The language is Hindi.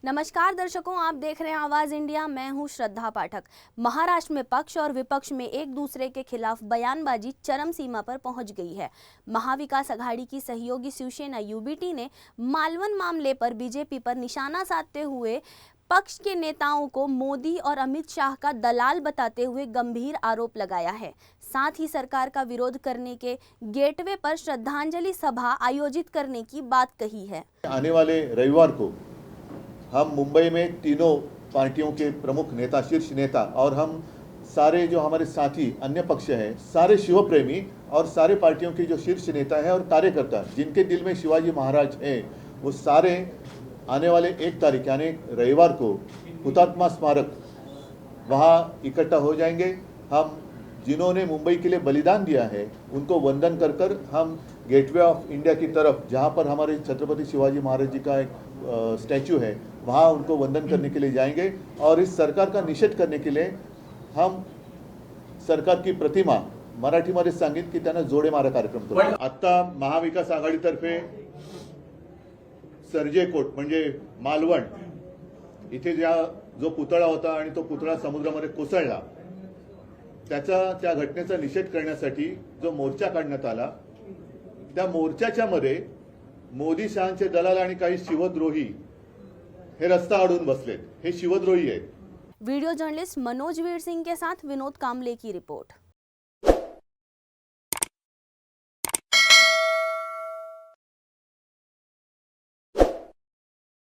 नमस्कार दर्शकों, आप देख रहे हैं आवाज इंडिया। मैं हूं श्रद्धा पाठक। महाराष्ट्र में पक्ष और विपक्ष में एक दूसरे के खिलाफ बयानबाजी चरम सीमा पर पहुंच गई है। महाविकास आघाड़ी की सहयोगी शिवसेना यूबीटी ने मालवन मामले पर बीजेपी पर निशाना साधते हुए पक्ष के नेताओं को मोदी और अमित शाह का दलाल बताते हुए गंभीर आरोप लगाया है। साथ ही सरकार का विरोध करने के गेटवे पर श्रद्धांजलि सभा आयोजित करने की बात कही है। आने वाले रविवार को हम मुंबई में तीनों पार्टियों के प्रमुख नेता, शीर्ष नेता और हम सारे जो हमारे साथी अन्य पक्ष हैं, सारे शिव प्रेमी और सारे पार्टियों के जो शीर्ष नेता हैं और कार्यकर्ता जिनके दिल में शिवाजी महाराज हैं, वो सारे आने वाले 1 तारीख यानी रविवार को हुतात्मा स्मारक वहाँ इकट्ठा हो जाएंगे। हम जिन्होंने मुंबई के लिए बलिदान दिया है उनको वंदन कर कर हम गेटवे ऑफ इंडिया की तरफ, जहाँ पर हमारे छत्रपति शिवाजी महाराज जी का एक स्टैचू है, वहाँ उनको वंदन करने के लिए जाएंगे और इस सरकार का निषेध करने के लिए हम सरकार की प्रतिमा मराठीमध्ये सांगितलं की त्यांना जोडे मारा कार्यक्रम करू। आता महाविकास आघाडीतर्फे सर्जे कोट म्हणजे मालवण इथे जो पुतळा होता आणि तो पुतळा समुद्रामध्ये कोसळला, त्या घटनेचा निषेध करण्यासाठी जो मोर्चा काढण्यात आला, त्या मोर्चाच्या मध्ये मोदी शहांचे दलाल आणि काही शिवद्रोही हे रस्ता अडवून बसलेत। हे शिवद्रोही आहेत। वीडियो जर्नलिस्ट मनोज वीर सिंह के साथ विनोद कामले की रिपोर्ट।